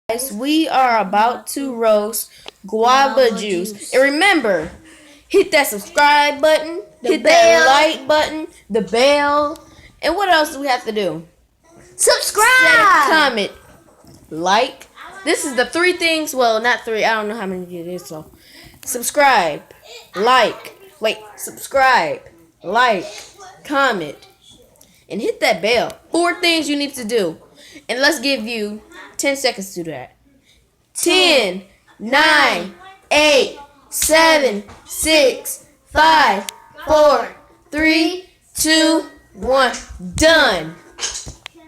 Guys, we are about to roast guava juice. And remember, hit that subscribe button, hit that like button, the bell, and what else do we have to do? Subscribe! Comment, like. This is the three things. Well, not three. I don't know how many it is. So, subscribe, subscribe, like, comment, and hit that bell. 4 things you need to do. And let's give you 10 seconds to do that. 10, 9, 8, 7, 6, 5, 4, 3, 2, 1. Done.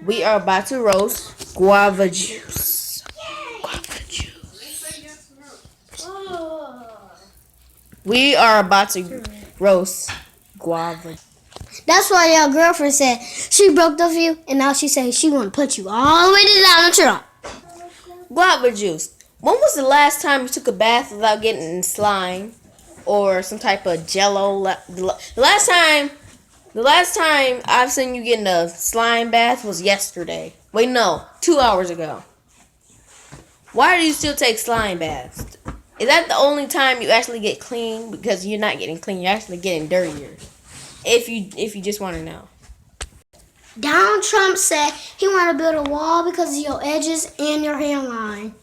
We are about to roast guava juice. Guava juice. We are about to roast guava. That's why your girlfriend said she broke up with you, and now she says she want to put you all the way down the trunk. Guava juice. When was the last time you took a bath without getting slime or some type of jello? The last time I've seen you getting a slime bath was yesterday. Wait, no, 2 hours ago. Why do you still take slime baths? Is that the only time you actually get clean? Because you're not getting clean, you're actually getting dirtier. If you just want to know. Donald Trump said he want to build a wall because of your edges and your hairline.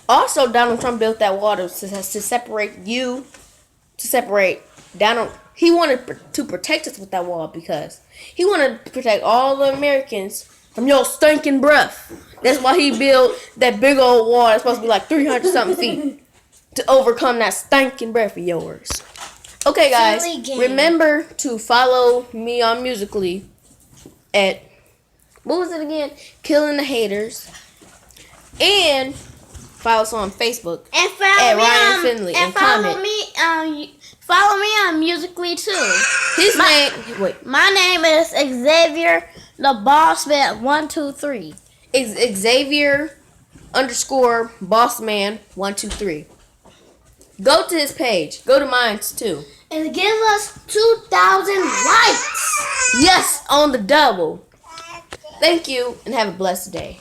Also, Donald Trump built that wall to separate you, to separate Donald. He wanted to protect us with that wall because he wanted to protect all the Americans from your stinking breath. That's why he built that big old wall that's supposed to be like 300 something feet to overcome that stinking breath of yours. Okay, guys, remember to follow me on Musical.ly at, what was it again? Killing the Haters. And follow us on Facebook and at Ryan Finley. And comment. Follow me on Musical.ly too. My name is Xavier the Bossman 123. Xavier _ Bossman 123. Go to his page. Go to mine too. And give us 2,000 likes. Yes, on the double. Thank you and have a blessed day.